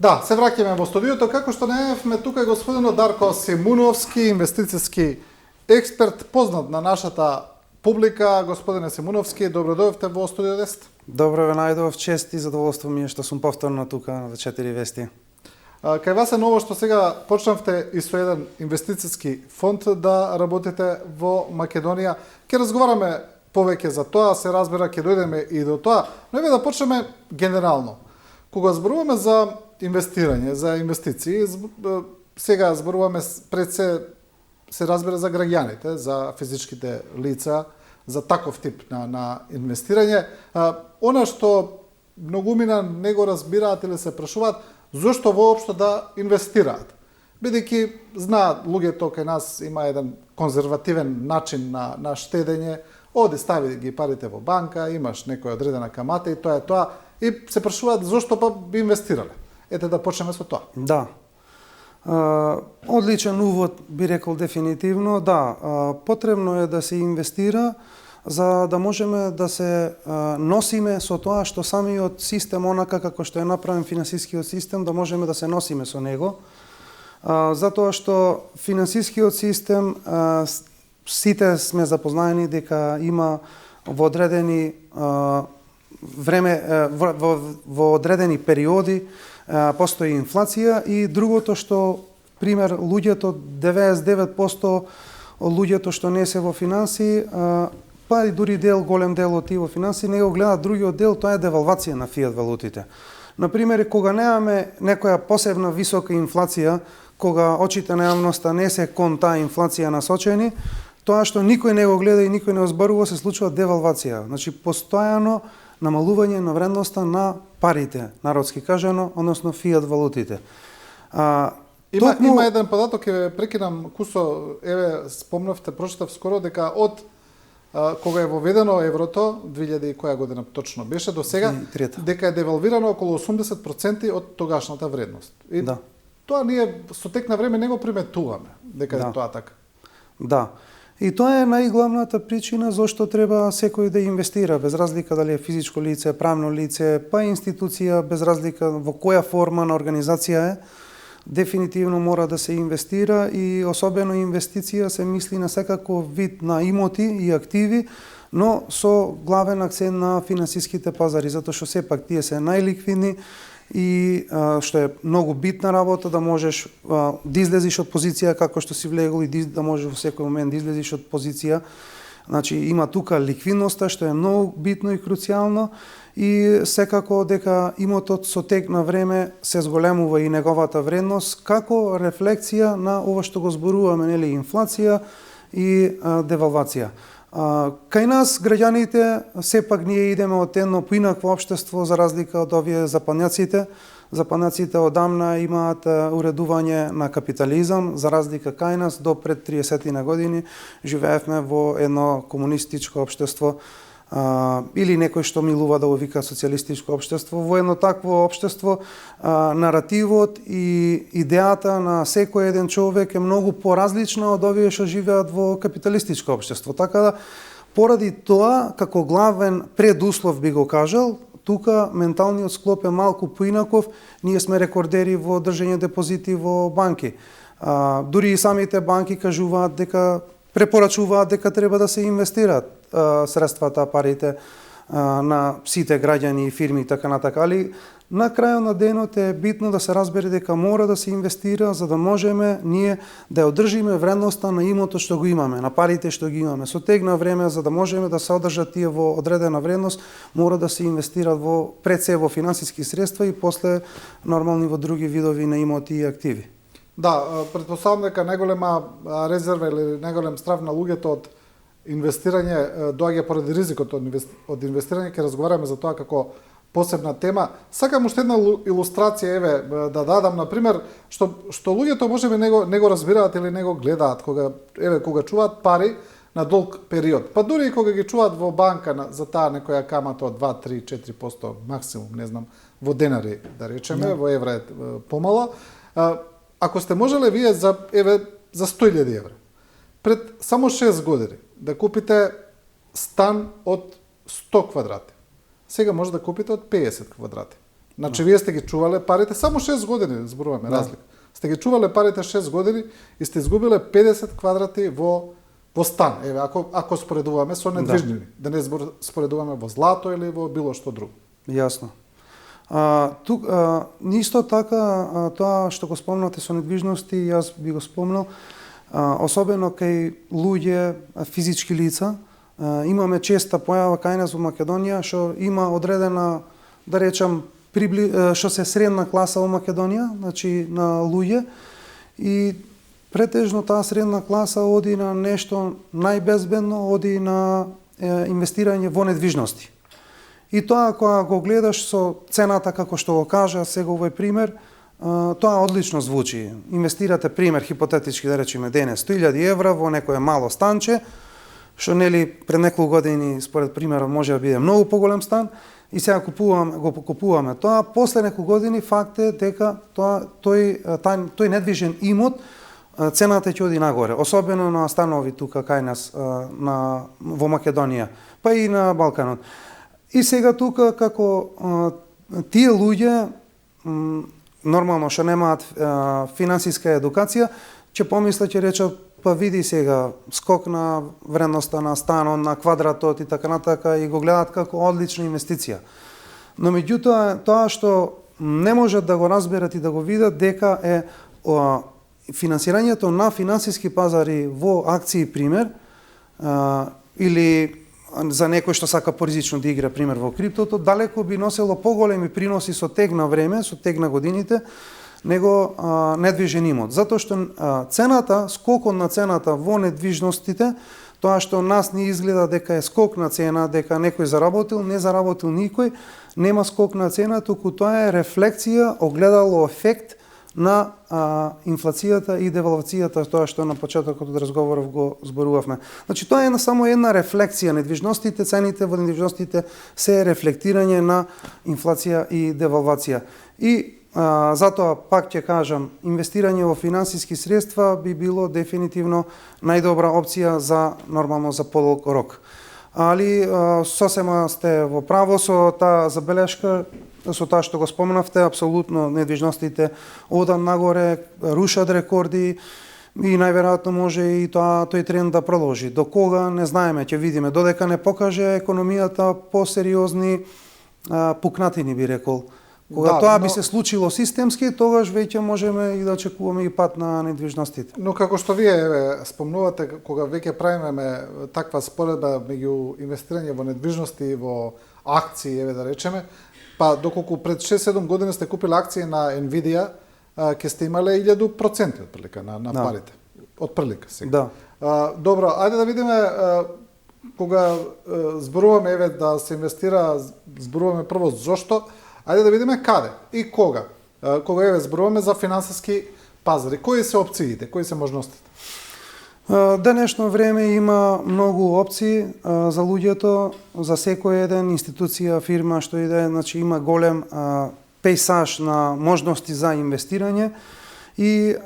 Да, се враќаме во студиото, како што најавме тука е господинот Дарко Симуновски, инвестицијски експерт, познат на нашата публика. Господине Симуновски, добро дојдовте во студио 10. Добро ве најдов, чест и задоволство ми е што сум повторно тука на 4 вести. Кај вас е ново што сега почнавте и со еден инвестицијски фонд да работите во Македонија. Ќе разговараме повеќе за тоа, се разбира, ќе дојдеме и до тоа, но еве да почнеме генерално. Кога зборуваме за инвестирање, за инвестиции, сега зборуваме пред се разбира за граѓаните, за физичките лица, за таков тип на инвестирање. Она што многумина не го разбираат или се прашуваат, зошто воопшто да инвестираат? Бидејќи знаат луѓето кај нас има еден конзервативен начин на штедење, оди стави ги парите во банка, имаш некоја одредена камата и тоа е тоа, и се прашуваат зошто па би инвестирале. Ете да почнеме со тоа. Да. Одличен увод би рекол дефинитивно. Да, потребно е да се инвестира за да можеме да се носиме со тоа што самиот систем, онака како што е направен финансискиот систем, да можеме да се носиме со него. Затоа што финансискиот систем, сите сме запознаени дека има во одредени време, во одредени периоди постои инфлација, и другото што, пример, луѓето, 99% луѓето што не се во финанси, па и дури голем дел од тие во финанси, не го гледаат другиот дел, тоа е девалвација на фиат валутите. Например, кога немаме некоја посебна висока инфлација, кога очите на јавноста не се кон таа инфлација насочени, тоа што никој не го гледа и никој не озборува, се случува девалвација. Значи, постојано намалување на вредноста на парите, народски кажано, односно фиат валутите. Има еден податок, ќе прекинам Кусо, еве спомнавте, прочитав скоро дека од кога е воведено еврото, 2000 и која година точно беше, до сега, дека е девалвирано околу 80% од тогашната вредност. И да. Тоа ние со тек на време не го приметуваме, дека е тоа така. Да. И тоа е најглавната причина зашто треба секој да инвестира, без разлика дали е физичко лице, правно лице, па институција, без разлика во која форма на организација е, дефинитивно мора да се инвестира, и особено инвестиција се мисли на секако вид на имоти и активи, но со главен акцент на финансиските пазари, затоа што сепак тие се најликвидни и што е многу битна работа, да можеш да излезиш од позиција како што си влегол и да можеш во секој момент да излезиш од позиција. Значи има тука ликвидноста што е многу битно и круцијално, и секако дека имотот со тек на време се зголемува и неговата вредност како рефлексија на ова што го зборуваме, нели, инфлација и девалвација. Кај нас, граѓаните, сепак ние идеме од едно поинакво општество за разлика од овие западњаците. Западњаците одамна имаат уредување на капитализам, за разлика кај нас до пред 30 на години живеевме во едно комунистичко општество, или некој што милува да го вика социјалистичко општество. Во едно такво општество наративот и идејата на секој еден човек е многу поразлична од овие што живеат во капиталистичко општество. Така да, поради тоа, како главен предуслов би го кажал, тука менталниот склоп е малку поинаков. Ние сме рекордери во држање депозити во банки. Дури и самите банки кажуваат дека препорачуваат дека треба да се инвестираат средствата, парите на сите граѓани и фирми и така натака, али на крајот на денот е битно да се разбере дека мора да се инвестира за да можеме ние да одржиме вредноста на имотот што го имаме, на парите што ги имаме. Со тек на време, за да можеме да се одржат тие во одредена вредност, мора да се инвестираат пред се во финансиски средства и после нормални во други видови на имоти и активи. Да, претпоставам дека најголема резерва или најголем страв на луѓето од инвестирање доаѓа поради ризикот од инвестирање. Ќе разговараме за тоа како посебна тема. Сакам уште една илустрација, еве, да дадам, например, што луѓето можеби не го разбираат или не го гледаат кога чуваат пари на долг период. Па дури и кога ги чуваат во банка за таа некоја камата од 2, 3, 4% максимум, не знам, во денари, да речеме, во евра е помало. Ако сте можеле вие за 100.000 евра, пред само 6 години, да купите стан од 100 квадрати, сега може да купите од 50 квадрати. Значи, вие сте ги чувале парите, само 6 години, зборуваме разлика. Сте ги чувале парите 6 години и сте изгубиле 50 квадрати во стан. Еве, ако споредуваме со недвижнини, да не споредуваме во злато или во било што друго. Јасно. Тук, исто така, тоа што го спомнате со недвижности, јас би го спомнал, особено кај луѓе, физички лица, имаме честа појава кај нас во Македонија, што има одредена, да речам, што се средна класа во Македонија, значи на луѓе, и претежно таа средна класа оди на нешто најбезбедно, оди на инвестирање во недвижности. И тоа, кога го гледаш со цената, како што го кажа сега овој пример, тоа одлично звучи. Инвестирате, пример, хипотетички да речеме денес, 100.000 евра во некое мало станче, што нели пред неколку години, според примерот, може да биде многу поголем стан, и сега го купуваме тоа. После неколку години факт е дека тој недвижен имот, цената ќе оди нагоре, особено на станови тука кај нас во Македонија, па и на Балканот. И сега тука, како тие луѓе, нормално што немаат финансиска едукација, ќе помислат, ќе речат, па види сега скок на вредноста на станот, на квадратот и така натака, и го гледаат како одлична инвестиција. Но меѓутоа, тоа што не можат да го разберат и да го видат, дека е финансирањето на финансиски пазари во акции, пример, или за некој што сака поризично да игра, пример, во криптото, далеко би носело поголеми приноси со тег на време, со тег на годините, него недвижен имот. Затоа што цената, скокот на цената во недвижностите, тоа што нас не изгледа дека е скок на цена, дека некој заработил, не заработил никој, нема скок на цена, туку тоа е рефлекција, огледало ефект на инфлацијата и девалвацијата, тоа што на почетокот од разговоров го зборувавме. Значи, тоа е само една рефлексија. Недвижностите, цените во недвижностите се рефлектирање на инфлација и девалвација. И затоа, пак ќе кажам, инвестирање во финансиски средства би било дефинитивно најдобра опција за нормално за подолг рок. Али сосема сте во право со таа забелешка, со таа што го спомнавте, апсолутно недвижностите одат нагоре, рушат рекорди и најверојатно може и тој тренд да продолжи. До кога не знаеме, ќе видиме, додека не покаже економијата посериозни пукнатини, би рекол. Кога тоа би се случило системски, тогаш веќе можеме и да очекуваме и пат на недвижностите. Но како што вие спомнувате, кога веќе правиме таква споредба меѓу инвестирање во недвижности и во акции, да речеме, па доколку пред 6-7 години сте купили акции на Nvidia, ќе сте имале 1000% отприлика на парите. Отприлика сега. Да. Добро, ајде да видиме кога зборуваме да се инвестира, зборуваме прво зошто. Ајде да видиме каде и кога. Кога зборуваме за финансиски пазари, кои се опциите, кои се можностите? Денешно време има многу опции за луѓето, за секој еден институција, фирма што иде, значи има голем пейсаж на можности за инвестирање и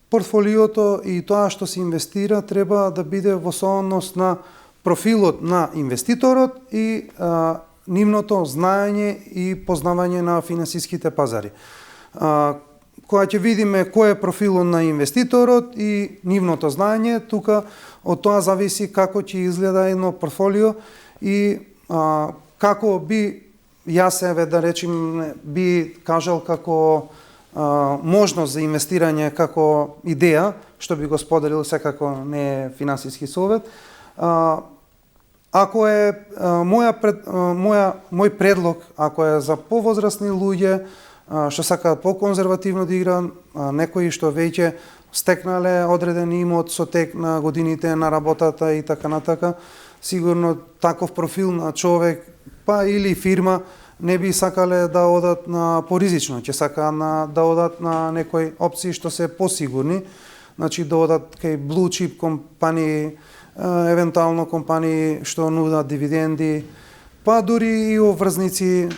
портфолиото и тоа што се инвестира треба да биде во соодност на профилот на инвеститорот и нивното знаење и познавање на финансиските пазари. Кога ќе видиме кој е профилот на инвеститорот и нивното знаење, тука од тоа зависи како ќе изгледа едно портфолио и како би јас да речем би кажал како можност за инвестирање како идеја, што би го споделил, секако не е финансиски совет. Ако е мој предлог, ако е за повозрасни луѓе што сакаат по-конзервативно да играат, некои што веќе стекнале одреден имот со тек на годините на работата и така натака, сигурно таков профил на човек, па или фирма, не би сакале да одат на поризично, ќе сакаат да одат на некои опции што се посигурни, значи да одат кај blue chip компании, евентуално компании што нудат дивиденди, па дури и обврзници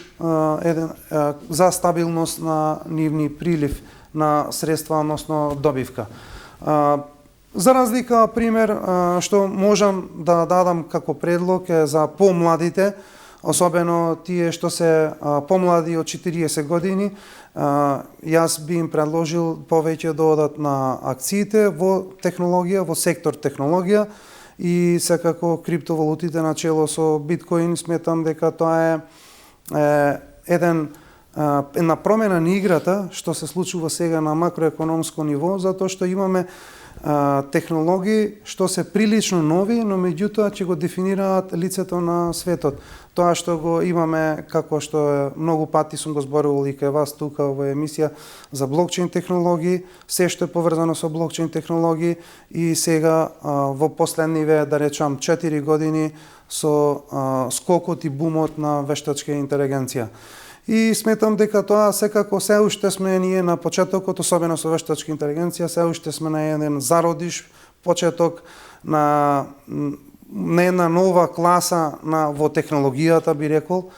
за стабилност на нивни прилив на средства, односно добивка. За разлика, пример, што можам да дадам како предлог е за помладите, особено тие што се помлади од 40 години. Јас би им предложил повеќе да одат на акциите во технологија, во сектор технологија и секако криптовалутите начело со биткоин. Сметам дека тоа е една промена на играта што се случува сега на макроекономско ниво, затоа што имаме технологии што се прилично нови, но меѓутоа ќе го дефинираат лицето на светот. Тоа што го имаме, како што многу пати сум го зборувал и кај вас тука во емисија за блокчейн технологии, се што е поврзано со блокчейн технологии и сега во последниве, да речам, 4 години со скокот и бумот на вештачка интелигенција. И сметам дека тоа секако се уште сме ние на почетокот, особено со вештачка интелигенција, се уште сме на еден зародиш почеток на една нова класа во технологијата, би рекол,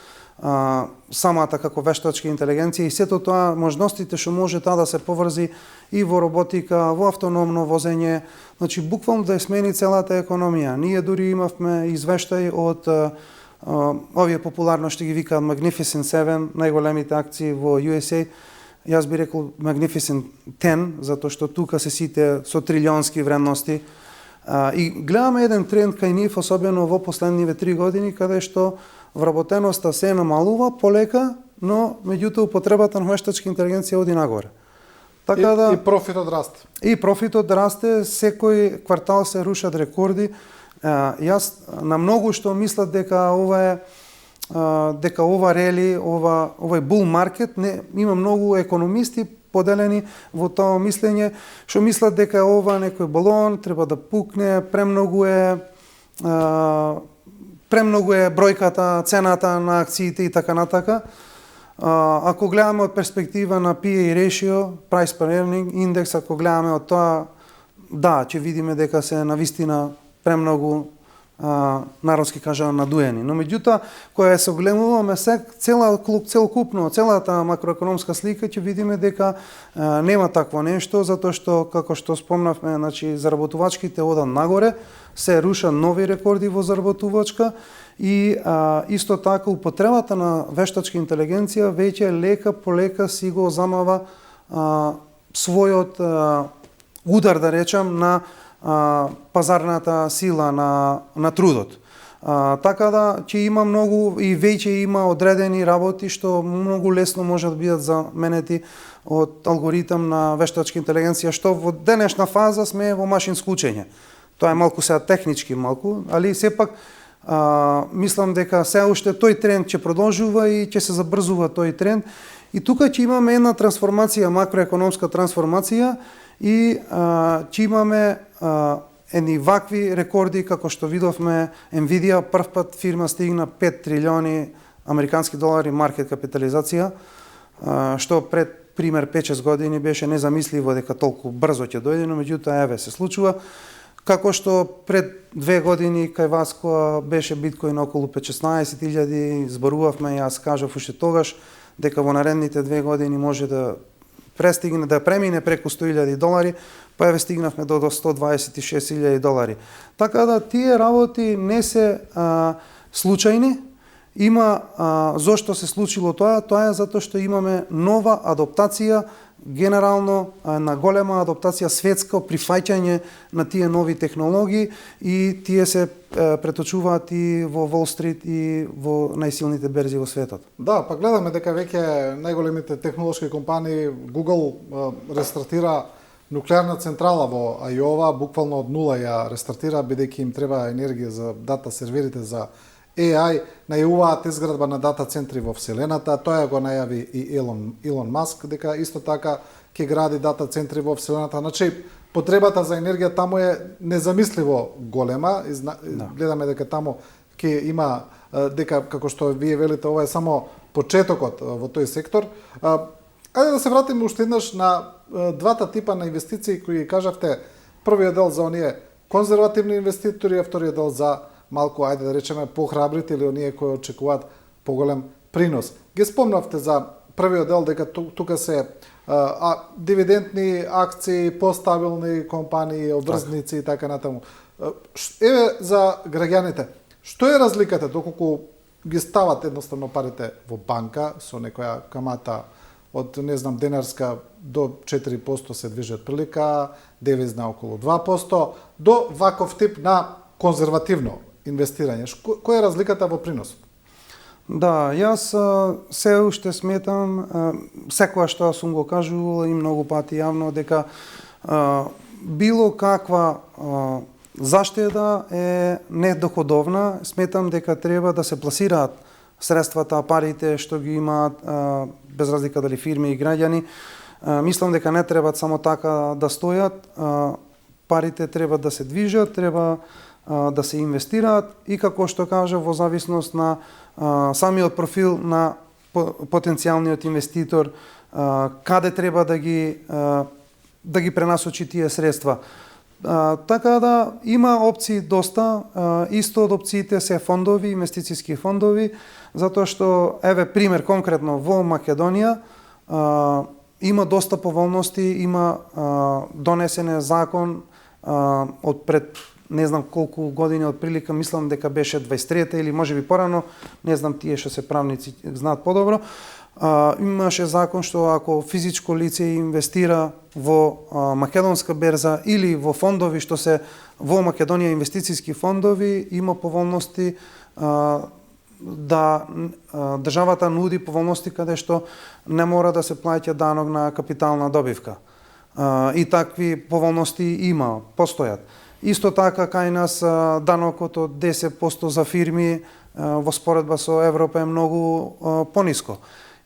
самата како вештачка интелигенција и сето тоа, можностите што може таа да се поврзи и во роботика, во автономно возење, значи буквално да ја смени целата економија. Ние дури имавме извештај од овие популарно што ги викаат Magnificent 7, најголемите акции во USA. Јас би рекол Magnificent 10, затоа што тука се сите со трилионски вредности. И гледаме еден тренд кај нив, особено во последниве 3 години, каде што вработеноста се намалува полека, но меѓутоа употребата на вештачка интелигенција оди нагоре. Така и профитот расте. И профитот расте, секој квартал се рушат рекорди. Јас на многу што мислат дека ова рели, овој бул маркет, има многу економисти поделени во тоа мислење, што мислат дека ова некој балон треба да пукне, премногу е бројката, цената на акциите и така натака. Ако гледаме од перспектива на PE ratio, price per earning индекс, ако гледаме од тоа, да, ќе видиме дека се навистина премногу народски кажано надуени. Но меѓутоа, кога се огледуваме целокупно, целата макроекономска слика, ќе видиме дека нема такво нешто, затоа што, како што спомнавме, значи, заработувачките одат нагоре, се рушат нови рекорди во заработувачка и исто така употребата на вештачка интелигенција веќе лека по лека си го замава својот удар, да речам, на пазарната сила на трудот. Така да ќе има многу и веќе има одредени работи што многу лесно може да бидат заменети од алгоритам на вештачка интелигенција, што во денешна фаза сме во машинско учење. Тоа е малку сега технички али сепак мислам дека се уште тој тренд ќе продолжува и ќе се забрзува тој тренд. И тука ќе имаме една трансформација, макроекономска трансформација и ќе имаме едни вакви рекорди како што видовме Nvidia, прв пат фирма стигна 5 трилиони американски долари маркет капитализација, што пред пример 5-6 години беше незамисливо дека толку брзо ќе дојде, но меѓутоа еве се случува. Како што пред 2 години кај вас кога беше биткоин околу 16.000, зборувавме, јас кажав уште тогаш дека во наредните 2 години може да престигне, да премине преку 100.000 долари, па еве стигнавме до 126.000 долари. Така да тие работи не се случајни. Има зошто се случило тоа? Тоа е затоа што имаме нова адаптација, генерално на голема адаптација, светско прифаќање на тие нови технологии и тие се преточуваат и во Wall Street и во најсилните берзи во светот. Да, па гледаме дека веќе најголемите технолошки компании, Google рестартира нуклеарна централа во Айова, буквално од нула ја рестартира, бидејќи им треба енергија за дата серверите за AI, најавуваат изградба на дата центри во Вселената, тоа го најави и Илон Маск, дека исто така ќе гради дата центри во Вселената. Значи, потребата за енергија таму е незамисливо голема. Гледаме дека таму ќе има, дека, како што вие велите, ова е само почетокот во тој сектор. Ајде да се вратиме уште еднаш на двата типа на инвестиции кои кажавте. Првиот дел за оние конзервативни инвеститори, а вториот дел за малку, ајде да речеме, похрабрите или оние кои очекуваат поголем принос. Ги спомнавте за првиот дел дека тука се дивидендни акции, постабилни компании, обврзници и така натаму. Еве за граѓаните, што е разликата, доколку ги стават едноставно парите во банка со некоја камата од, не знам, денарска до 4% се движи од прилика, девизна околу 2%, до ваков тип на конзервативно инвестирање. Која е разликата во приносот? Да, јас се уште сметам, секоја што сум го кажувал и многу пати јавно, дека било каква заштеда е недоходовна. Сметам дека треба да се пласираат средствата, парите што ги имаат, без разлика дали фирми и граѓани. Мислам дека не треба само така да стојат. Парите треба да се движат, треба да се инвестираат и, како што кажа, во зависност на самиот профил на потенцијалниот инвеститор, каде треба да ги пренасочи тие средства. Така да има опции доста. Исто од опциите се фондови, инвестициски фондови, затоа што, еве пример конкретно во Македонија, има доста поволности, има донесен е закон од пред не знам колку години, од прилика, мислам дека беше 23-та или можеби порано, не знам, тие што се правници знаат подобро. Имаше закон што ако физичко лице инвестира во македонска берза или во фондови што се во Македонија инвестициски фондови, има поволности да државата нуди поволности каде што не мора да се плаќа данок на капитална добивка. И такви поволности има, постојат. Исто така кај нас данокот од 10% за фирми во споредба со Европа е многу пониско.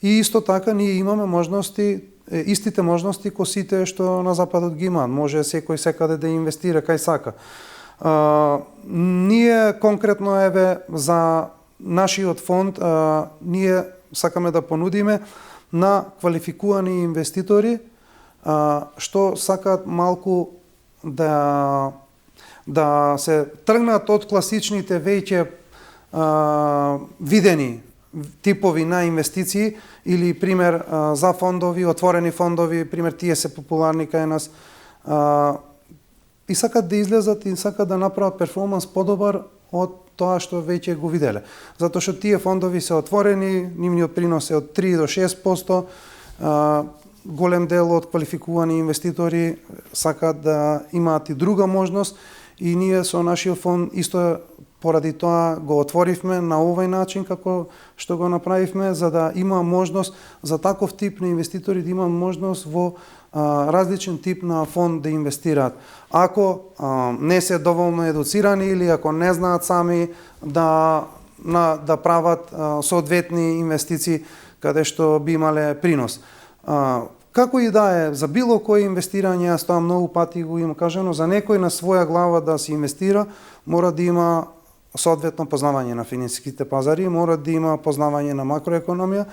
И исто така ние имаме можности, истите можности кои сите што на западот ги имаат. Може секој секаде да инвестира кај сака. Ние конкретно еве за нашиот фонд ние сакаме да понудиме на квалификувани инвеститори што сакаат малку да се тргнат од класичните веќе видени типови на инвестиции или пример за фондови, отворени фондови, пример тие се популарни кај нас, и сакат да излезат и сакат да направат перформанс подобар од тоа што веќе го виделе. Затоа што тие фондови се отворени, нивниот принос е од 3 до 6%, голем дел од квалификувани инвеститори сакаат да имаат и друга можност, и ние со нашиот фонд исто поради тоа го отворивме на овој начин како што го направивме, за да има можност за таков тип на инвеститори да има можност во различен тип на фонд да инвестираат. Ако не се доволно едуцирани или ако не знаат сами да прават соодветни инвестиции каде што би имале принос. Како и да е, за било кој инвестирање, јас тоа многу пати го имам кажано, за некој на своја глава да се инвестира, мора да има соодветно познавање на финансиските пазари, мора да има познавање на макроекономија.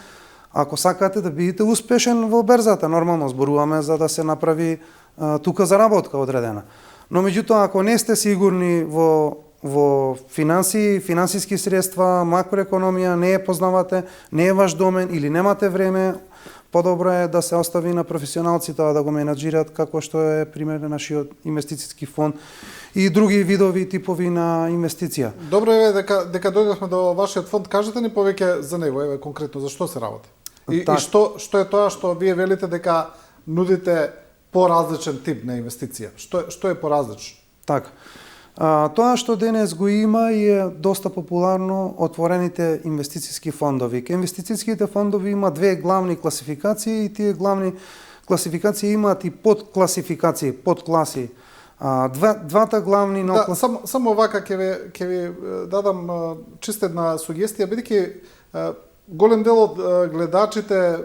Ако сакате да бидете успешен во берзата, нормално зборуваме за да се направи тука заработка одредена. Но меѓутоа, ако не сте сигурни во финансии, финансиски средства, макроекономија, не ја познавате, не е ваш домен или немате време, подобро е да се остави на професионалци тоа да го менаџираат, како што е пример на нашиот инвестициски фонд и други видови типови на инвестиција. Добро е дека дојдовме до вашиот фонд, кажете ни повеќе за него, еве конкретно за што се работи. И што е тоа што вие велите дека нудите поразличен тип на инвестиција? Што е поразлично? Така. Тоа што денес го има и е доста популарно отворените инвестициски фондови. Ке инвестициските фондови има две главни класификации и тие главни класификации имаат и подкласификации, подкласи. Двата главни само вака ќе ви дадам чиста една сугестија, бидејќи голем дел од гледачите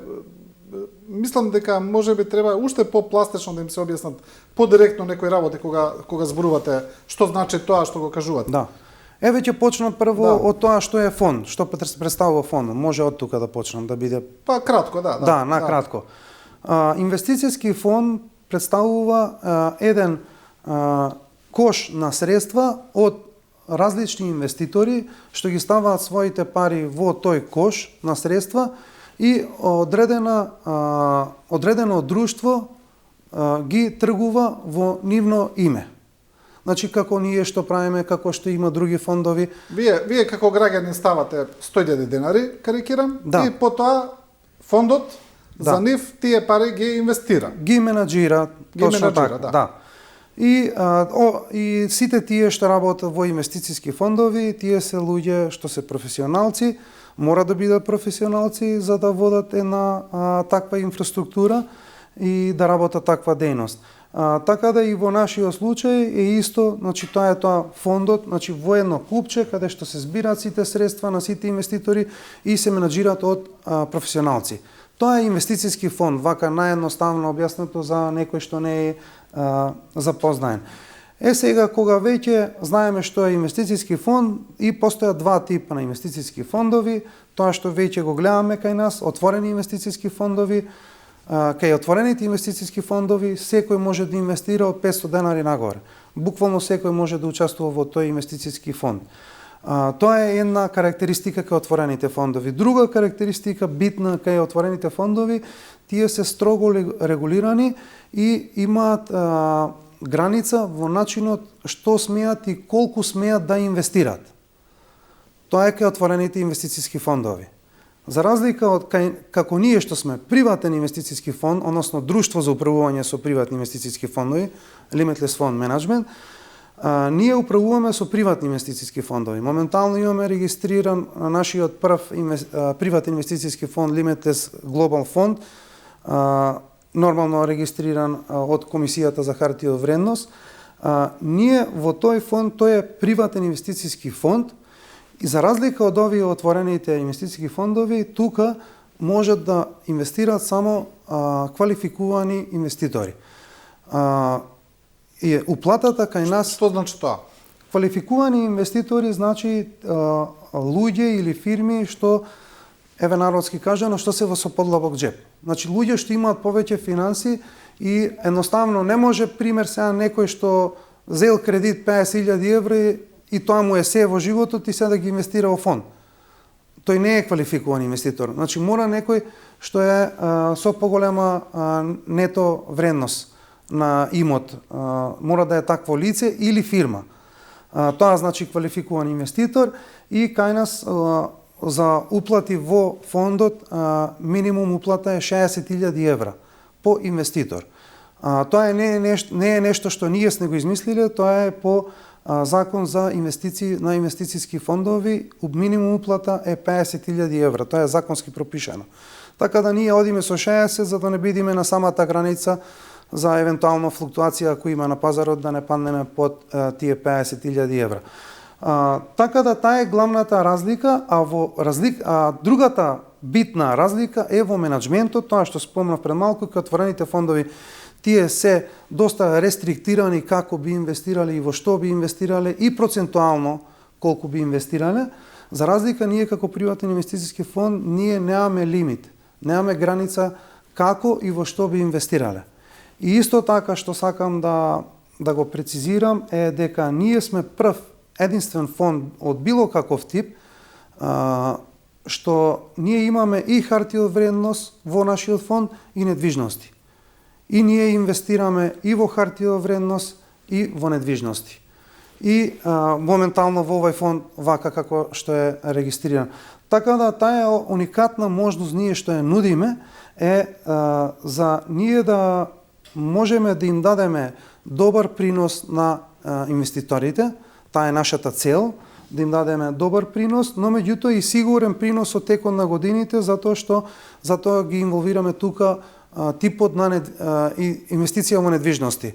мислам дека можеби треба уште попластично да им се објаснат подиректно некои работи кога зборувате што значи тоа што го кажувате. Да. Еве ќе почнам прво од тоа што е фонд, што представува фонд. Може од тука да почнам да биде кратко, да. Да, на кратко. Инвестициски фонд представува еден кош на средства од различни инвеститори што ги ставаат своите пари во тој кош на средства и одредено друштво ги тргува во нивно име. Значи како ние што правиме, како што има други фондови. Вие како граѓани ставате 100.000 денари, карикирам, Да. и потоа фондот за нив тие пари ги инвестира. Ги менаџира, точно така, да. И сите тие што работат во инвестициски фондови, тие се луѓе што се професионалци, мора да бидат професионалци за да водат една таква инфраструктура и да работат таква дејност. Така да и во нашиот случај е исто, значи тоа е фондот, значи во едно клупче каде што се збираат сите средства на сите инвеститори и се менаџираат од професионалци. Тоа е инвестициски фонд, вака наједноставно објаснато за некој што не е запознаен. Сега, кога веќе знаеме што е инвестициски фонд, и постојат два типа на инвестициски фондови, тоа што веќе го гледаме кај нас, отворени инвестициски фондови. Кај отворените инвестициски фондови, секој може да инвестира од 500 денари нагоре. Буквално секој може да учествува во тој инвестициски фонд. Тоа е една карактеристика кај отворените фондови. Друга карактеристика битна кај отворените фондови, тие се строго регулирани и имаат граница во начинот што смеат и колку смеат да инвестират. Тоа е кај отворените инвестициски фондови. За разлика од како ние што сме приватен инвестициски фонд, односно друштво за управување со приватни инвестициски фондови, Limitless Fund Management, ние управуваме со приватни инвестициски фондови. Моментално имаме регистриран нашиот прв приватен инвестициски фонд Limitless Global Fund, нормално регистриран од Комисијата за хартија од вредност. Ние во тој фонд, тој е приватен инвестициски фонд, и за разлика од овие отворените инвестициски фондови, тука можат да инвестираат само квалификувани инвеститори. И уплатата кај нас... Што значи тоа? Квалификувани инвеститори значи луѓе или фирми што, еве народски кажано, што се во со подлабок джеп. Значи луѓе што имаат повеќе финанси и едноставно не може, пример сега некој што зел кредит 50.000 евра и тоа му е се во животот и сега да ги инвестира во фонд. Тој не е квалификуван инвеститор. Значи мора некој што е со поголема нето вредност на имот, мора да е такво лице или фирма. Тоа значи квалификуван инвеститор и кај нас за уплати во фондот минимум уплата е 60.000 евра по инвеститор. Тоа не е нешто што ние сме го измислиле, тоа е по закон за инвестиции на инвестициски фондови, минимум уплата е 50.000 евра. Тоа е законски пропишано. Така да ние одиме со 60 за да не бидеме на самата граница за евентуално флуктуација ако има на пазарот да не паднеме под тие 50.000 евра. Така да таа е главната разлика, другата битна разлика е во менаџментот, тоа што спомнав пред малку, кај отворените фондови тие се доста рестриктирани како би инвестирале и во што би инвестирале и процентуално колку би инвестирале. За разлика ние како приватен инвестициски фонд, ние немаме лимит, немаме граница како и во што би инвестирале. И исто така што сакам да го прецизирам е дека ние сме прв единствен фонд од било каков тип што ние имаме и хартија од вредност во нашиот фонд и недвижности. И ние инвестираме и во хартија од вредност и во недвижности. И моментално во овој фонд вака како што е регистриран. Така да таа уникатна можност ние што ја нудиме е за ние да можеме да им дадеме добар принос на инвеститорите. Таа е нашата цел, да им дадеме добар принос, но меѓутоа и сигурен принос од текот на годините, затоа ги инволвираме тука типот на инвестиција во недвижности.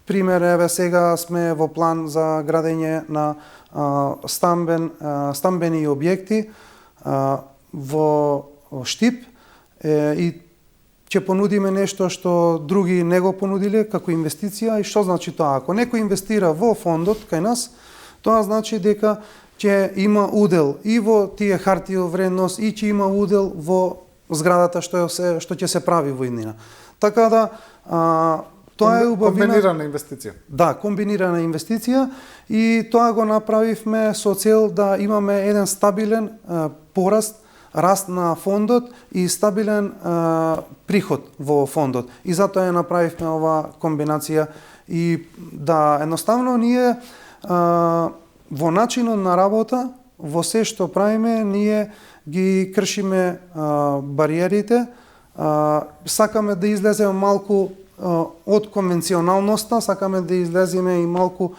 Пример, еве сега сме во план за градење на стамбени објекти во Штип и ќе понудиме нешто што други не го понудиле како инвестиција. И што значи тоа? Ако некој инвестира во фондот кај нас, тоа значи дека ќе има удел и во тие хартии од вредност и ќе има удел во зградата што ќе се прави во иднина. Така да тоа е убавина. Комбинирана инвестиција. Да, комбинирана инвестиција и тоа го направивме со цел да имаме еден стабилен раст на фондот и стабилен приход во фондот. И затоа ја направивме оваа комбинација и да едноставно ние во начинот на работа, во се што правиме, ние ги кршиме бариерите, сакаме да излеземе малку од конвенционалноста, сакаме да излеземе и малку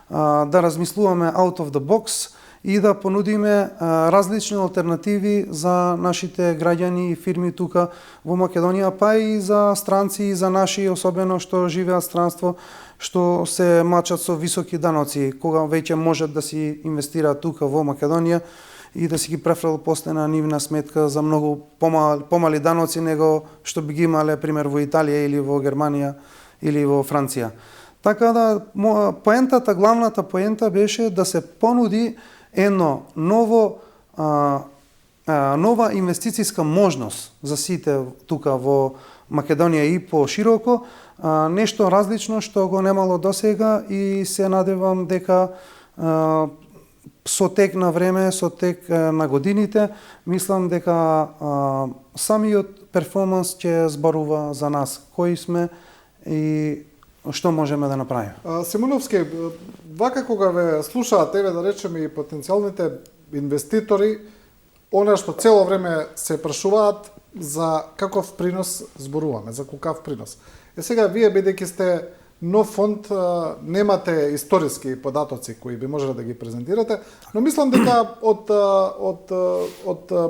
да размислуваме out of the box и да понудиме различни алтернативи за нашите граѓани и фирми тука во Македонија, па и за странци и за наши, особено што живеат странство, што се мачат со високи даноци, кога веќе можат да си инвестираат тука во Македонија и да си ги префрлат после на нивна сметка за многу помали даноци него што би ги имале пример во Италија или во Германија или во Франција. Така да поентата, главната поента беше да се понуди едно нова инвестициска можност за сите тука во Македонија и пошироко, нешто различно што го немало досега и се надевам дека со тек на време, со тек на годините, мислам дека самиот перформанс ќе зборува за нас, кои сме и што можеме да направиме. Симоновски, вака кога ве слушаат тебе, да речеме, и потенцијалните инвеститори, она што цело време се прашуваат за каков принос зборуваме, за кукав принос. Сега, вие бидејќи сте нов фонд, немате историски податоци кои би можеле да ги презентирате, но мислам дека од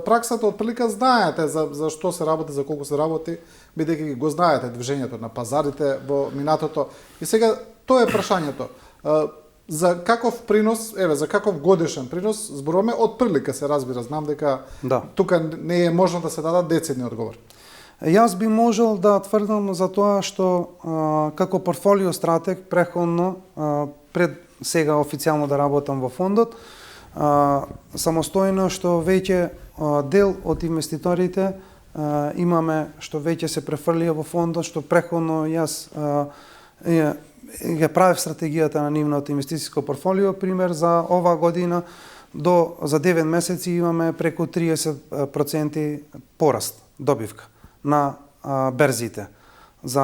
праксата, од прилика знаете за што се работи, за колку се работи, бидејќи го знаете движењето на пазарите во минатото. И сега, тоа е прашањето. За каков принос, за каков годишен принос зборуваме, од прилика се разбира, знам дека тука не е можно да се дадат децидни одговори. Јас би можел да тврдам за тоа што како портфолио стратег преходно пред сега официјално да работам во фондот, самостојно што веќе дел од инвеститорите имаме што веќе се префрлија во фондот, што преходно јас ја правев стратегијата на нивното инвестицијско портфолио, пример за ова година за 9 месеци имаме преку 30% пораст добивка на берзите за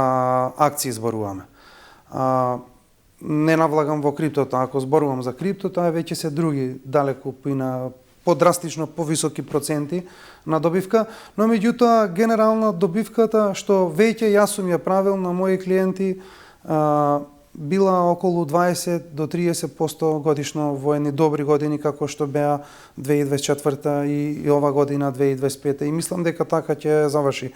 акции зборуваме. Не навлагам во криптото, ако зборувам за криптото, веќе се други далеку подрастично повисоки проценти на добивка, но меѓутоа генерална добивката што веќе јас сум ја правил на мои клиенти била околу 20 до 30% годишно во едни добри години како што беа 2024 и ова година 2025 и мислам дека така ќе заврши.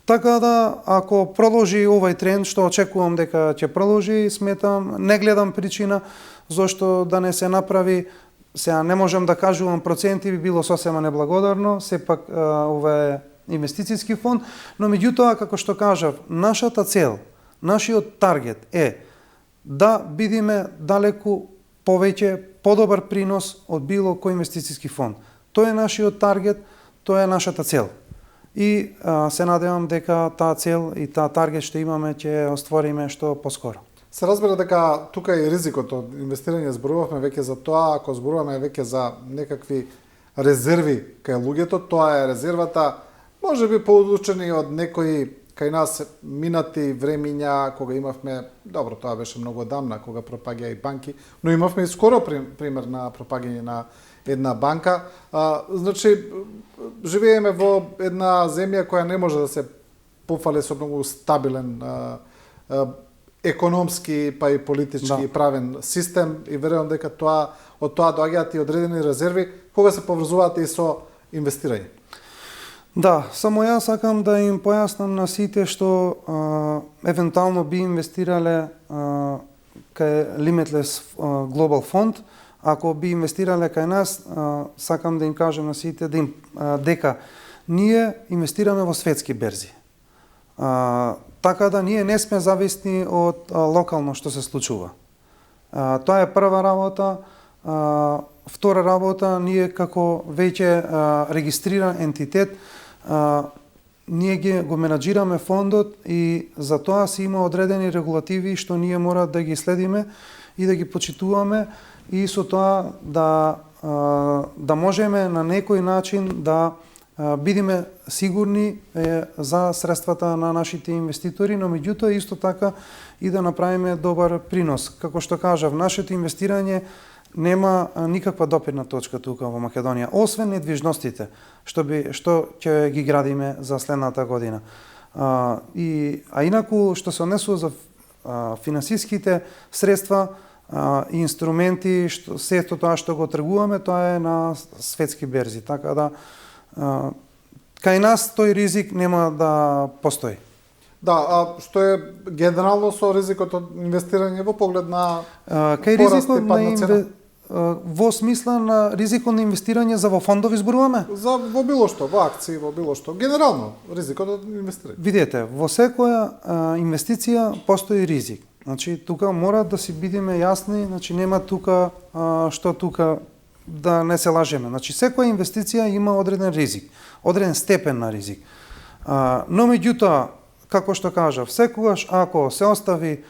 Така да, ако продолжи овој тренд, што очекувам дека ќе продолжи, сметам, не гледам причина зошто да не се направи. Сега не можам да кажувам проценти, би било сосема неблагодарно, сепак ова е инвестицијски фонд, но меѓутоа, како што кажав, нашата цел, нашиот таргет е да бидиме далеку повеќе, подобар принос од било кој инвестицијски фонд. Тоа е нашиот таргет, тоа е нашата цел. И се надевам дека таа цел и таа таргет што имаме ќе оствариме што поскоро. Се разбира дека тука и ризикот од инвестирање, зборувавме веќе за тоа, ако зборуваме веќе за некакви резерви кај луѓето, тоа е резервата, можеби поудучени од некои кај нас минати времиња кога имавме, добро, тоа беше многу одамна кога пропаѓа и банки, но имавме и скоро пример на пропаѓање на една банка. Значи, живееме во една земја која не може да се пофали со многу стабилен економски, па и политички правен систем и верувам дека од тоа доаѓаат и одредени резерви кога се поврзуваат и со инвестирање. Да, само јас сакам да им појаснам на сите што евентуално би инвестирале кај Limitless Global Fund. Ако би инвестирале кај нас, сакам да им кажам на сите дека ние инвестираме во светски берзи. Така да ние не сме зависни од локално што се случува. Тоа е прва работа. Втора работа, ние како веќе регистриран ентитет, ние го менаџираме фондот и за тоа си има одредени регулативи што ние мора да ги следиме и да ги почитуваме и со тоа да можеме на некој начин да бидиме сигурни за средствата на нашите инвеститори, но меѓутоа исто така и да направиме добар принос. Како што кажав, нашето инвестирање нема никаква допирна точка тука во Македонија, освен недвижностите, што ќе ги градиме за следната година. А инаку, што се однесува за финансиските средства, инструменти, сето тоа што го тргуваме, тоа е на светски берзи. Така да, кај нас тој ризик нема да постои. Да, а што е генерално со ризикот од инвестирање во поглед на кај ризикот на во смисла на ризикот на инвестирање за во фондови зборуваме? Во било што, во акции, во било што. Генерално, ризикот од инвестирање. Видете, во секоја инвестиција постои ризик. Значи, тука мора да си бидеме јасни, значи нема тука што тука да не се лажеме. Значи, секоја инвестиција има одреден ризик, одреден степен на ризик. Но меѓутоа, како што кажав, секогаш ако се остави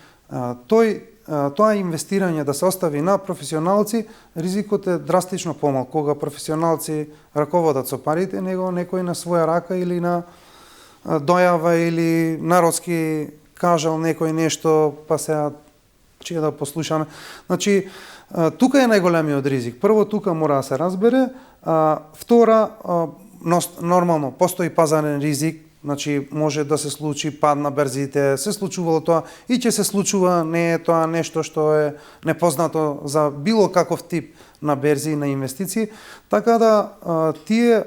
тоа инвестирање да се остави на професионалци, ризикот е драстично помал. Кога професионалци раководат со парите, него некој на своја рака или на дојава или народски кажал некој нешто, па сега че да послушаме. Значи, тука е најголемиот ризик. Прво, тука мора да се разбере. Втора, нормално, постои пазарен ризик, значи може да се случи пад на берзите, се случувало тоа и ќе се случува, не е тоа нешто што е непознато за било каков тип на берзи и на инвестиции, така да тие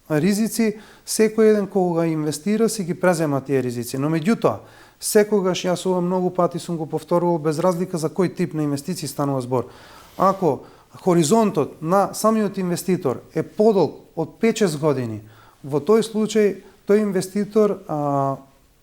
ризици секој еден кога инвестира си ги презема тие ризици, но меѓутоа секогаш јас ова многу пати сум го повторувал без разлика за кој тип на инвестиции станува збор. Ако хоризонтот на самиот инвеститор е подолг од 5-6 години, во тој случај тој инвеститор,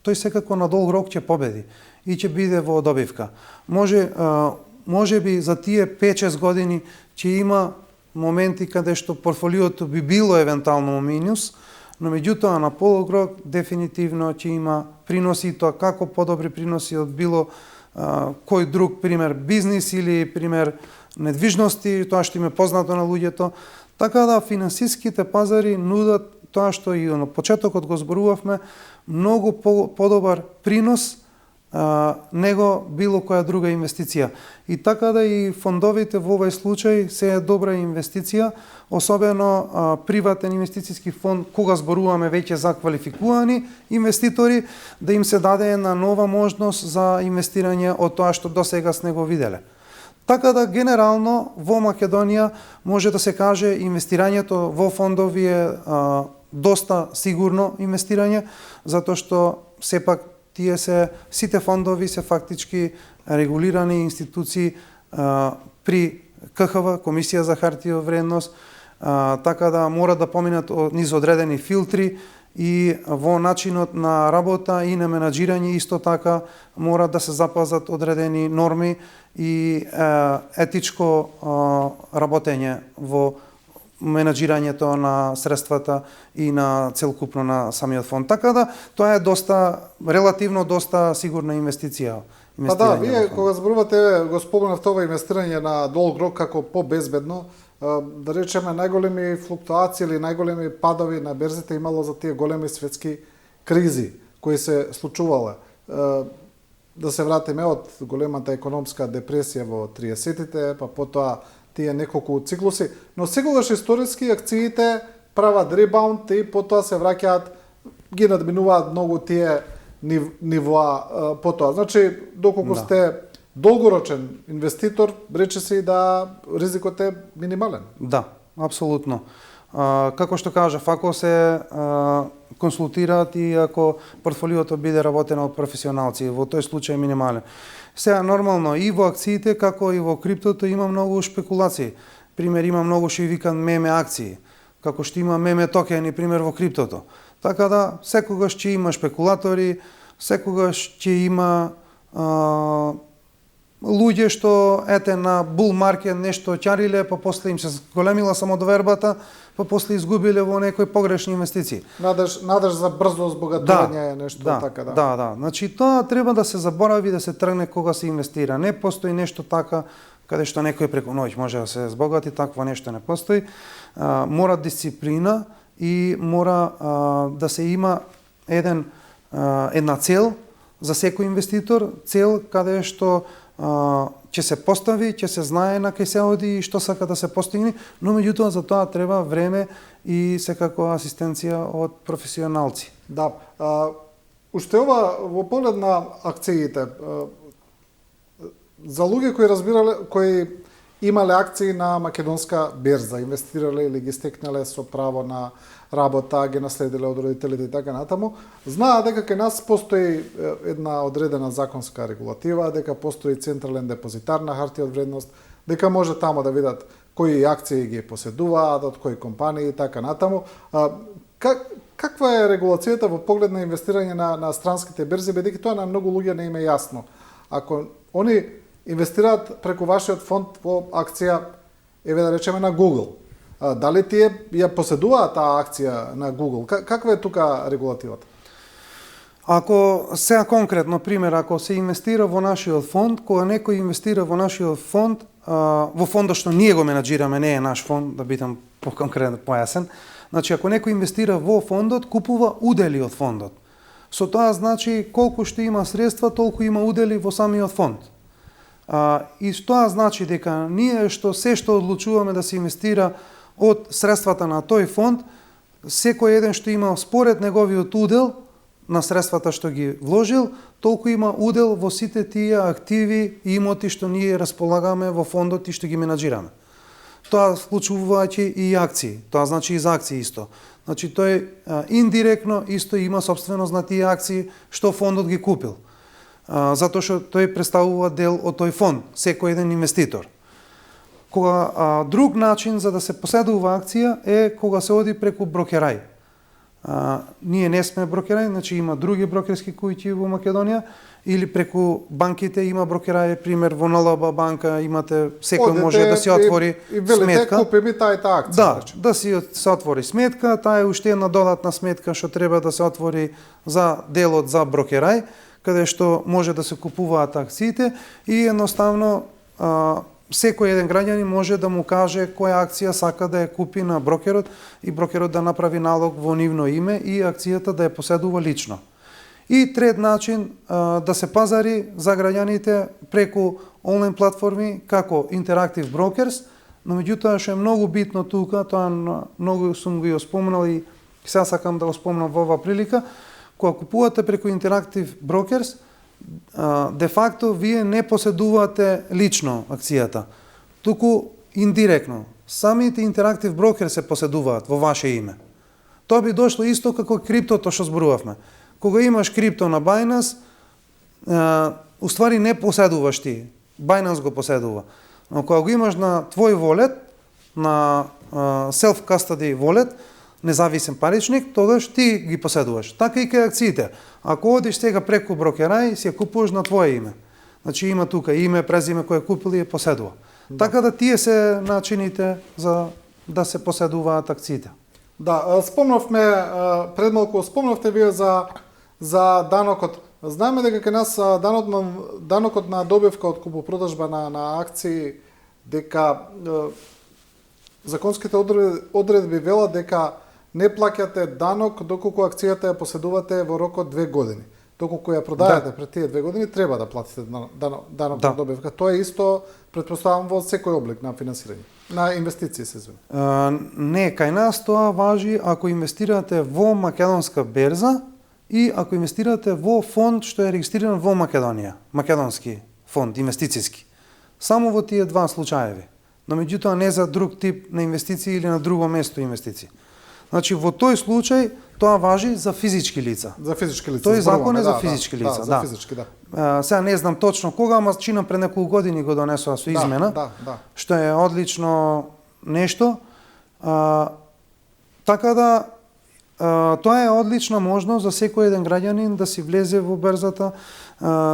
тој секако на долг рок ќе победи и ќе биде во добивка. Може би за тие 5-6 години ќе има моменти каде што портфолиото би било евентуално минус, но меѓутоа на подолг рок дефинитивно ќе има приноси, тоа како подобри приноси од било кој друг пример бизнис или пример недвижности, тоа што им е познато на луѓето. Така да финансиските пазари нудат тоа што и на почетокот го зборувавме, многу подобар принос него било која друга инвестиција. И така да и фондовите во овој случај се е добра инвестиција, особено приватен инвестициски фонд, кога зборуваме веќе за квалификувани инвеститори, да им се даде една нова можност за инвестирање од тоа што досега сме го виделе. Така да генерално во Македонија може да се каже инвестирањето во фондови е доста сигурно инвестирање, затоа што сепак сите фондови се фактички регулирани институции при КХВ, Комисија за хартија од вредност, така да мора да поминат низ одредени филтри и во начинот на работа и на менаџирање исто така мора да се запазат одредени норми и етичко работење во менаџирањето на средствата и на целокупно на самиот фонд. Така да тоа е релативно доста сигурна инвестиција. Па да, вие кога зборувате, го споменавте ова инвестирање на долг рок како побезбедно, да речеме најголеми флуктуации или најголеми падови на берзите имало за тие големи светски кризи кои се случувале. Да се вратиме од големата економска депресија во 30-тите, па потоа тие неколку циклуси, но секогаш историски акциите прават ребаунд и потоа се враќаат, ги надминуваат многу тие нивоа потоа. Значи, доколку сте долгорочен инвеститор, рече се и да ризикот е минимален. Да, апсолутно. Како што кажав, ако се консултираат и ако портфолиото биде работено од професионалци, во тој случај е минимален. Сега, нормално, и во акциите, како и во криптото има многу шпекулации. Пример, има многу што викан меме акции, како што има меме токени, пример, во криптото. Така да, секогаш ќе има шпекулатори, секогаш ќе има луѓе што на бул маркет нешто ќариле, па после им се зголемила самодовербата, па после изгубиле во некои погрешни инвестиции. Надеж за брзо збогатување нешто така да. Да. Значи тоа треба да се заборави, да се тргне кога се инвестира. Не постои нешто така каде што некој преку ноќ може да се збогати, такво нешто не постои. Мора дисциплина и мора да се има една цел за секој инвеститор, цел каде што ќе се постави, ќе се знае на кај се оди и што сака да се постигне, но меѓутоа за тоа треба време и секако асистенција од професионалци. Да. Уште ова во поглед на акциите, за луѓе кои разбирале, кои имале акции на македонска берза, инвестирале или ги стекнале со право на работа, ги наследиле од родителите и така натаму, знаат дека кај нас постои една одредена законска регулатива, дека постои централен депозитар на хартија од вредност, дека може тамо да видат кои акции ги поседуваат, од кои компании и така натаму. Каква е регулацијата во поглед на инвестирање на странските берзи, бидејќи тоа на многу луѓе не им е јасно. Ако они инвестираат преку вашиот фонд во акција, еве да речеме на Google, дали тие ја поседуваат таа акција на Google? Каква е тука регулативата? Ако сега конкретно пример, ако се инвестира во нашиот фонд, кога некој инвестира во нашиот фонд, во фондот што ние го менаџираме, не е наш фонд, да бидам по-конкретно појасен, значи ако некој инвестира во фондот, купува удели од фондот. Со тоа значи колку што има средства, толку има удели во самиот фонд. И тоа значи дека ние се што одлучуваме да се инвестира од средствата на тој фонд, секој еден што има според неговиот удел на средствата што ги вложил, толку има удел во сите тие активи и имоти што ние располагаме во фондот и што ги менаџираме. Тоа вклучувајќи и акции, тоа значи и за акции исто. Значи тој индиректно исто има собственост на тие акции што фондот ги купил. Затоа што тој представува дел од тој фонд, секој еден инвеститор. Кога друг начин за да се поседува акција е кога се оди преку брокерај. Ние не сме брокерај, значи има други брокерски куќи во Македонија, или преку банките има брокерај, пример во НЛБ банка имате, секој може да си отвори сметка. И купи ми таа акција. Да, да си се отвори сметка, таа е уште една додатна сметка што треба да се отвори за делот за брокерај, каде што може да се купуваат акциите и едноставно секој еден граѓанин може да му каже која акција сака да ја купи на брокерот и брокерот да направи налог во нивно име и акцијата да ја поседува лично. И трет начин да се пазари за граѓаните преку онлайн платформи како Interactive Brokers, но меѓутоа што е многу битно тука, тоа многу сум го спомнал и сега сакам да го спомнам во оваа прилика, кога купувате преку Interactive Brokers, де факто вие не поседувате лично акцијата, туку индиректно. Самите Interactive Brokers се поседуваат во ваше име. Тоа би дошло исто како криптото што зборувавме. Кога имаш крипто на Binance, уствари не поседуваш ти, Binance го поседува. Но кога го имаш на твој wallet, на self-custody wallet, независен паричник, тогаш ти ги поседуваш. Така и кај акциите. Ако одиш сега преку брокерај, си ја купуваш на твое име. Значи има тука име, презиме кој купил и ја поседува. Да. Така да тие се начините за да се поседуваат акциите. Да, спомнавме пред малку, спомнавте вие за данокот. Знаеме дека кај нас данокот на добивка од купопродажба на акции, дека законските одредби велат дека не плаќате данок доколку акцијата ја поседувате во рок од 2 години. Доколку ја продајате пред тие 2 години, треба да платите данок на добивка. Тоа е исто, претпоставам, во секој облик на финансирање, на инвестиции, се извинувам. Не, кај нас тоа важи ако инвестирате во македонска берза и ако инвестирате во фонд што е регистриран во Македонија, македонски фонд, инвестициски. Само во тие два случаеви. Но меѓутоа не за друг тип на инвестиции или на друго место инвестиции. Значи во тој случај тоа важи за физички лица. За физички лица. Тој закон е за физички лица, да. За физички, да. Сега не знам точно кога, ама чинам пред неколку години го донесоа со измена, што е одлично нешто. Така да тоа е одлична можност за секој еден граѓанин да си влезе во берзата,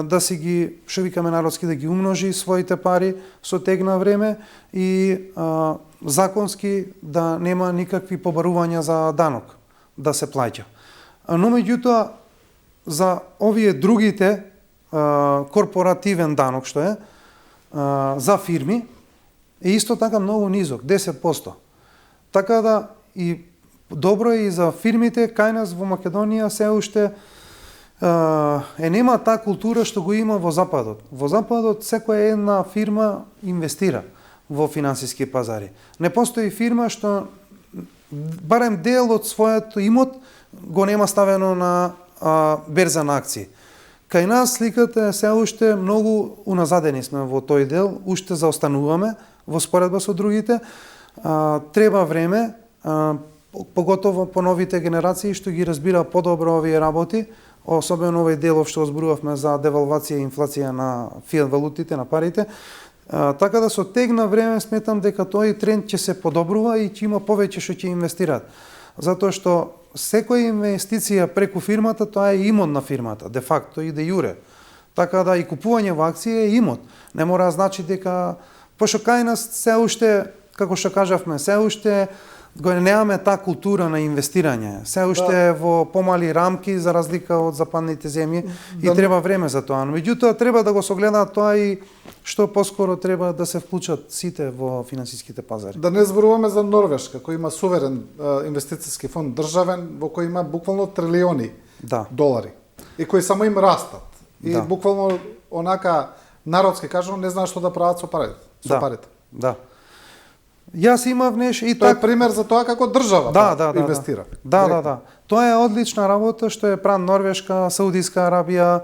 да си ги, што викаме народски, да ги умножи своите пари со тек на време и законски да нема никакви побарувања за данок да се плаќа. Но меѓутоа за овие другите корпоративен данок што е за фирми е исто така многу низок, 10%. Така да и добро е и за фирмите, кај нас во Македонија се уште нема таа култура што го има во Западот. Во Западот секоја една фирма инвестира во финансиски пазари. Не постои фирма што барем дел од својот имот го нема ставено на берза на акции. Кај нас сликата е се уште многу уназадени сме во тој дел, уште заостануваме во споредба со другите. Треба време, поготово по новите генерации што ги разбира подобро овие работи, особено овој делов што зборувавме за девалвација и инфлација на фиат валутите, на парите. Така да со тег на време сметам дека тој тренд ќе се подобрува и ќе има повеќе што ќе инвестираат. Затоа што секоја инвестиција преку фирмата, тоа е имот на фирмата, де факто и де јуре. Така да и купување во акција е имот. Не мора да значи дека, пошто кај нас се уште, како што кажавме, се уште го немаме таа култура на инвестирање. Се уште во помали рамки за разлика од западните земји и треба време за тоа. Но меѓутоа треба да го согледаат тоа и што поскоро треба да се вклучат сите во финансиските пазари. Да не зборуваме за Норвешка, кој има суверен инвестициски фонд државен во кој има буквално трилиони долари и кои само им растат. И буквално онака народски кажано не знаат што да прават со парите. Да. Јас имав и тоа е пример за тоа како држава инвестира. Да. Тоа е одлична работа што е прав Норвешка, Саудиска Арабија,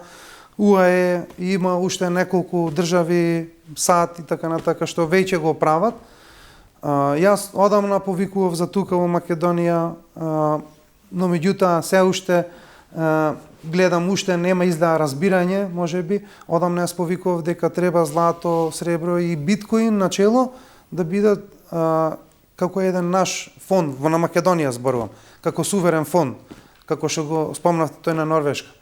УАЕ, има уште неколку држави, САД и така натака што веќе го прават. Јас одамна повикував за тука во Македонија, но меѓутоа се уште гледам уште нема изда разбирање, можеби. Одамна јас повикував дека треба злато, сребро и биткоин начело да бидат како еден наш фонд, во на Македонија зборувам, како суверен фонд, како што го спомнавте тој на Норвешка.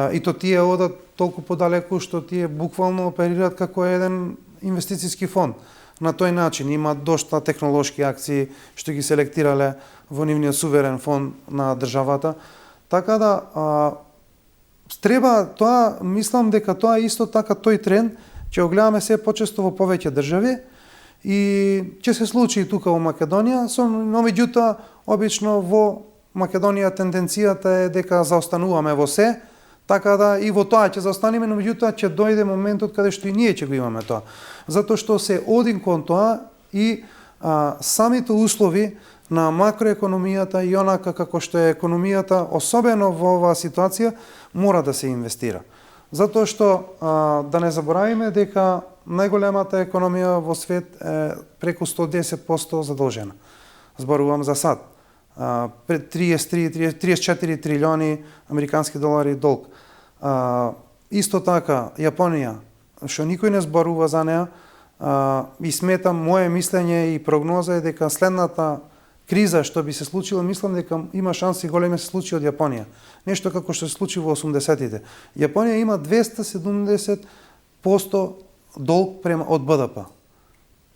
И то тие одат толку подалеку што тие буквално оперираат како еден инвестициски фонд. На тој начин има дошта технолошки акции што ги селектирале во нивниот суверен фонд на државата. Така да треба тоа, мислам дека тоа исто така тој тренд ќе го гледаме се почесто во повеќе држави. И ќе се случи и тука во Македонија, но меѓутоа обично во Македонија тенденцијата е дека заостануваме во се, така да и во тоа ќе заостанеме, но меѓутоа ќе дојде моментот каде што и ние ќе го имаме тоа. Затоа што се оди кон тоа и самите услови на макроекономијата и онака како што е економијата, особено во оваа ситуација, мора да се инвестира. Затоа што да не заборавиме дека најголемата економија во свет е преку 110% задолжена. Зборувам за САД. 34 трилиони американски долари долг. Исто така, Јапонија, што никој не зборува за неа, и сметам, моје мислење и прогноза е дека следната криза што би се случила, мислам дека има шанси големи се случи од Јапонија. Нешто како што се случи во 80-тите. Јапонија има 270% долг према од БДП.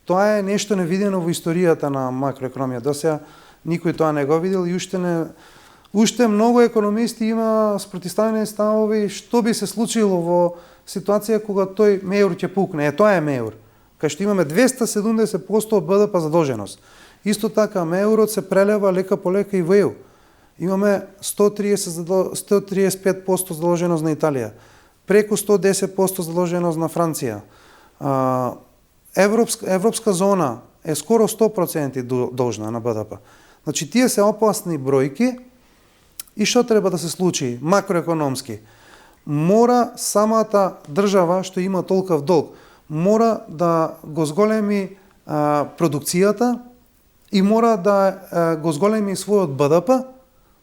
Тоа е нешто невидено во историјата на макроекономија. Досега никој тоа не го видел и уште многу економисти има спротивставени ставови што би се случило во ситуација кога тој мејур ќе пукне. Тоа е мејур. Кај што имаме 270% од БДП задолженост. Исто така мејурот се прелева лека по лека и во ЕУ. Имаме 135% задолженост на Италија, преку 110% задолженост на Франција. Европска зона е скоро 100% должна на БДП. Значи, тие се опасни бројки и што треба да се случи макроекономски? Мора самата држава што има толков долг, мора да го зголеми продукцијата и мора да го зголеми својот БДП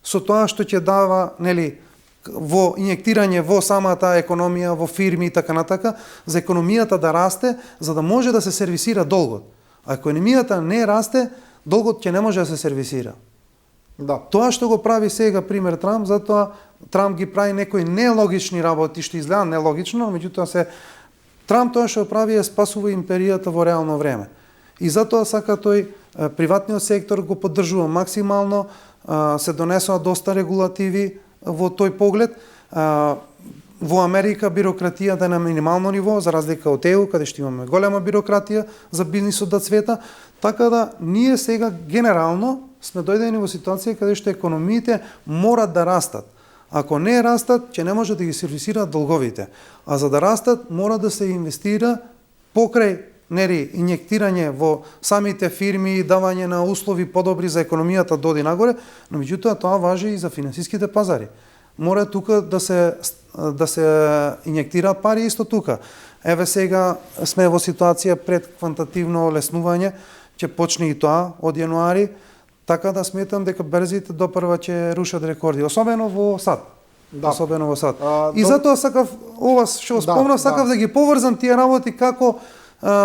со тоа што ќе дава, нели, во инјектирање во самата економија, во фирми и така натака, за економијата да расте, за да може да се сервисира долгот. А економијата не расте, долгот ќе не може да се сервисира. Да. Тоа што го прави сега пример Трамп, затоа Трамп ги прави некои нелогични работи што изгледа нелогично, меѓутоа Трамп тоа што прави е спасува империјата во реално време. И затоа сака тој приватниот сектор го поддржува максимално, се донесоа доста регулативи во тој поглед. Во Америка бирократијата е на минимално ниво, за разлика од ЕУ, каде што имаме голема бирократија за бизнисот да цвета, така да ние сега генерално сме дојдени во ситуација каде што економиите морат да растат. Ако не растат, ќе не може да ги сервисираат долговите. А за да растат, мора да се инвестира покрај инjектирање во самите фирми, давање на услови подобри за економијата доди нагоре, но меѓутоа тоа важи и за финансиските пазари. Мора тука да се инjектираат пари исто тука. Еве сега сме во ситуација пред квантативно олеснување, ќе почне и тоа од јануари, така да сметам дека берзите допрва ќе рушат рекорди, особено во САД. Да. Особено во САД. И затоа сакав ова што спомнав, сакав да ги поврзам тие работи како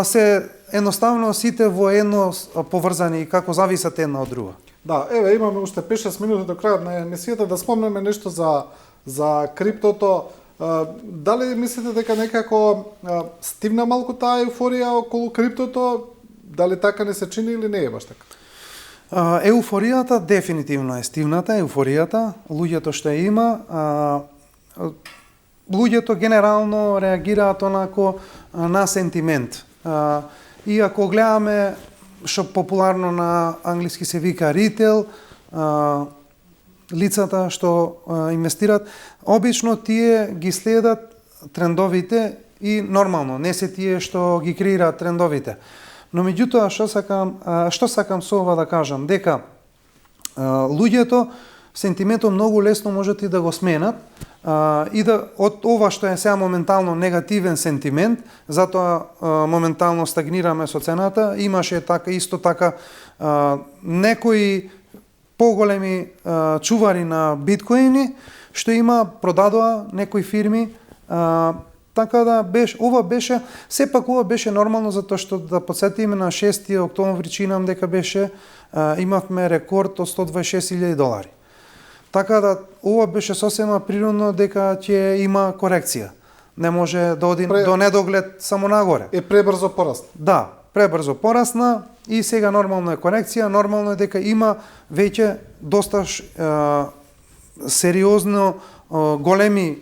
се едноставно сите во едно поврзани и како зависат една од друга. Да, еве имаме уште 5-6 минути до крајот на емисијата да спомнеме нешто за криптото. Дали мислите дека некако стивна малку таа еуфорија околу криптото? Дали така не се чини или не е баш така? Еуфоријата дефинитивно е стивната, еуфоријата, луѓето што ја има, луѓето генерално реагираат онако на сентимент. И ако гледаме што популарно на англиски се вика ритейл, лицата што инвестираат, обично тие ги следат трендовите и нормално, не се тие што ги креираат трендовите. Но меѓутоа што сакам со ова да кажам, дека луѓето сентиментот многу лесно можат и да го сменат и да од ова што е сега моментално негативен сентимент, затоа моментално стагнираме со цената, имаше исто така некои поголеми чувари на биткоини што има продадоа некои фирми. Така да ова беше, сепак ова беше нормално затоа што да подсетиме на 6 октомври чинам дека беше имавме рекорд од $126,000. Така да ова беше сосема природно дека ќе има корекција. Не може да оди до недоглед само нагоре. Е пребрзо порасна. Да, пребрзо порасна и сега нормално е корекција, нормално е дека има веќе доста сериозно големи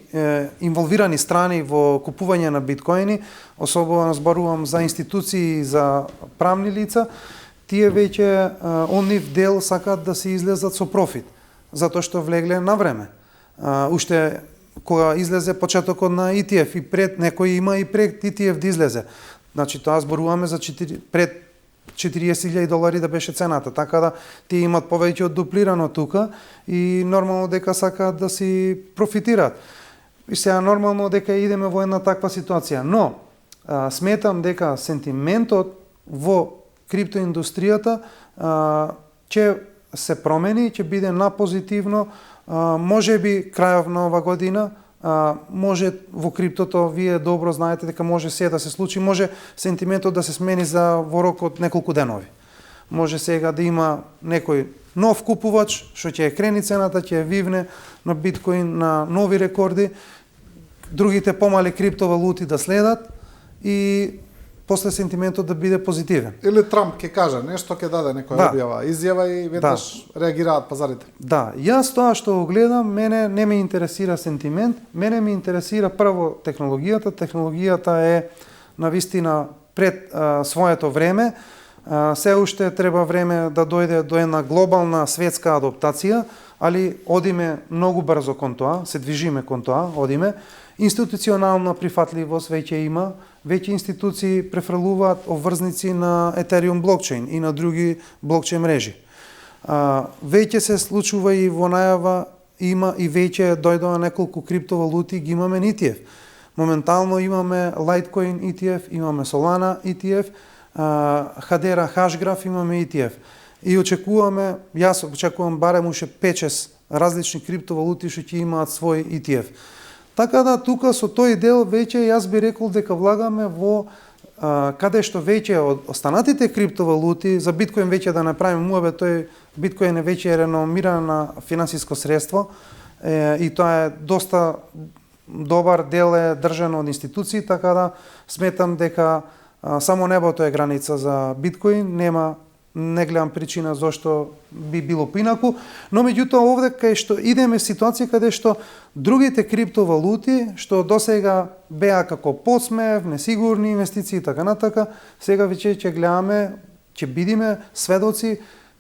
инволвирани страни во купување на биткоини, особено зборувам за институции и за правни лица, тие веќе онив дел сакаат да се излезат со профит, затоа што влегле на време. Уште кога излезе почетокот на ETF и пред некој има и пред ETF да излезе. Значи тоа зборуваме за пред $40,000 да беше цената, така да тие имат повеќе од дуплирано тука и нормално дека сакаат да си профитираат. И сега нормално дека идеме во една таква ситуација, но сметам дека сентиментот во криптоиндустријата ќе се промени, ќе биде на позитивно, можеби крајов на ова година, може во криптото, вие добро знаете дека може се да се случи, може сентиментот да се смени во рок од неколку денови. Може сега да има некој нов купувач, што ќе крени цената, ќе вивне на биткоин на нови рекорди, другите помали криптовалути да следат и после сентиментот да биде позитивен. Или Трамп ќе каже нешто, ќе даде некоја изјава и веднаш реагираат пазарите. Да, јас тоа што го гледам, мене не ме интересира сентимент, мене ме интересира прво технологијата. Технологијата е навистина пред своето време. Се уште треба време да дојде до една глобална светска адаптација, али одиме многу брзо кон тоа, се движиме кон тоа, одиме. Институционална прифатливост веќе има, веќе институции префрлуваат обврзници на Ethereum блокчейн и на други блокчейн мрежи. Веќе се случува и во најава има и веќе дојдоа неколку криптовалути, ги имаме ETF. Моментално имаме Litecoin ETF, имаме Solana ETF, Hedera Hashgraph имаме ETF. И очекуваме, јас очекувам барем уште 5-6 различни криптовалути што ќе имаат свој ETF. Така да тука со тој дел веќе јас би рекол дека влагаме во каде што веќе од останатите криптовалути, за биткоин веќе да направиме муабет, тој биткоин е веќе реномирана финансиско средство и тоа е доста добар дел е држано од институции, така да сметам дека само небото е граница за биткоин, не гледам причина зошто би било поинаку, но меѓутоа овде кај што идеме ситуација каде што другите криптовалути што досега беа како подсмев, несигурни инвестиции и така натака, сега веќе ќе гледаме, ќе бидиме сведоци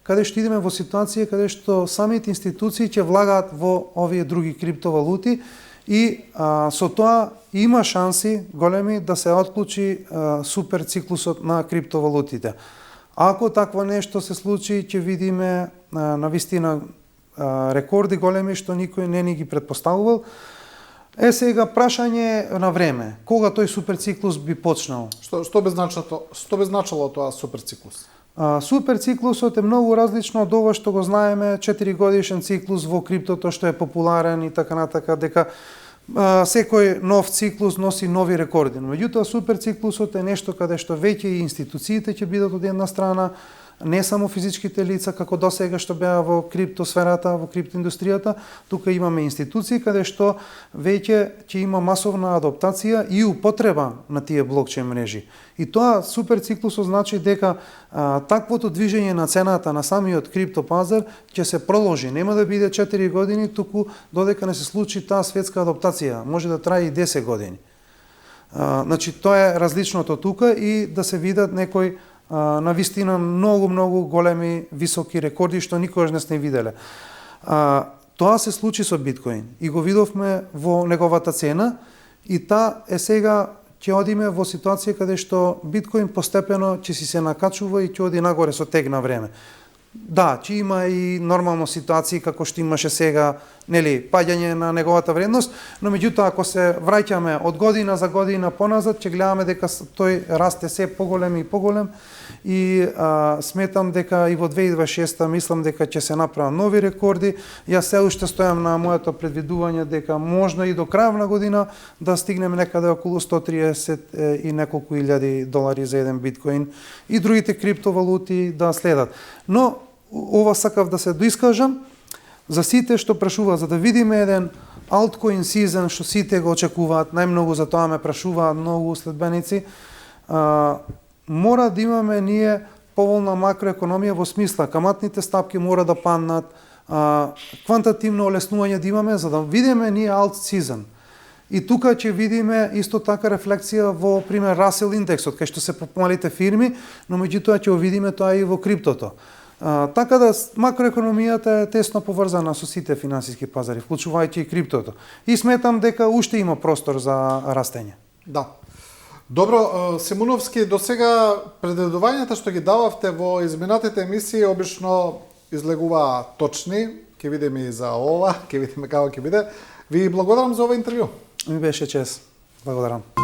каде што идеме во ситуација каде што самите институции ќе влагаат во овие други криптовалути и со тоа има шанси големи да се отклучи супер циклусот на криптовалутите. Ако такво нешто се случи, ќе видиме навистина рекорди големи што никој не ни ги предпоставувал. Сега прашање на време, кога тој суперциклус би почнал? Што би значило тоа суперциклус? Суперциклусот е многу различно од ова што го знаеме 4 годишен циклус во криптото што е популарен и така натака, дека секој нов циклус носи нови рекорди. Но меѓутоа суперциклусот е нешто каде што веќе и институциите ќе бидат од една страна, не само физичките лица како досега што беа во криптосферата, во криптоиндустријата, тука имаме институции каде што веќе ќе има масовна адаптација и употреба на тие блокчейн мрежи. И тоа суперциклусот значи дека таквото движење на цената на самиот криптопазар ќе се продолжи. Нема да биде 4 години, туку додека не се случи таа светска адаптација. Може да трае и 10 години. Значи, тоа е различното тука и да се видат некои навистина многу големи високи рекорди што никогаш не сме виделе. Тоа се случи со биткоин и го видовме во неговата цена и таа е сега ќе одиме во ситуација каде што биткоин постепено ќе си се накачува и ќе оди нагоре со тег на време. Да, ќе има и нормално ситуации како што имаше сега, нели, паѓање на неговата вредност, но меѓутоа ако се враќаме од година за година поназад, ќе гледаме дека тој расте се поголем и поголем и сметам дека и во 2026 мислам дека ќе се направат нови рекорди. Јас се уште стојам на моето предвидување дека можно и до крај на година да стигнеме некаде околу 130 и неколку илјади долари за еден биткоин и другите криптовалути да следат. Но ова сакав да се доискажам за сите што прашуваат, за да видиме еден altcoin season што сите го очекуваат, најмногу за тоа ме прашуваат многу следбеници. Мора да имаме ние поволна макроекономија во смисла каматните стапки мора да паднат, квантативно олеснување да имаме за да видиме ние alt season. И тука ќе видиме исто така рефлексија во пример Russell индексот, кај што се помалите фирми, но меѓутоа ќе видиме тоа и во криптото. Така да макроекономијата е тесно поврзана со сите финансиски пазари, вклучувајќи и криптото. И сметам дека уште има простор за растење. Да. Добро, Симуновски, до сега предвидувањата што ги дававте во изминатите емисии обично излегуваа точни. Ќе видиме и за ова, ќе видиме како ќе биде. Ви благодарам за ова интервју. Ми беше чест. Благодарам.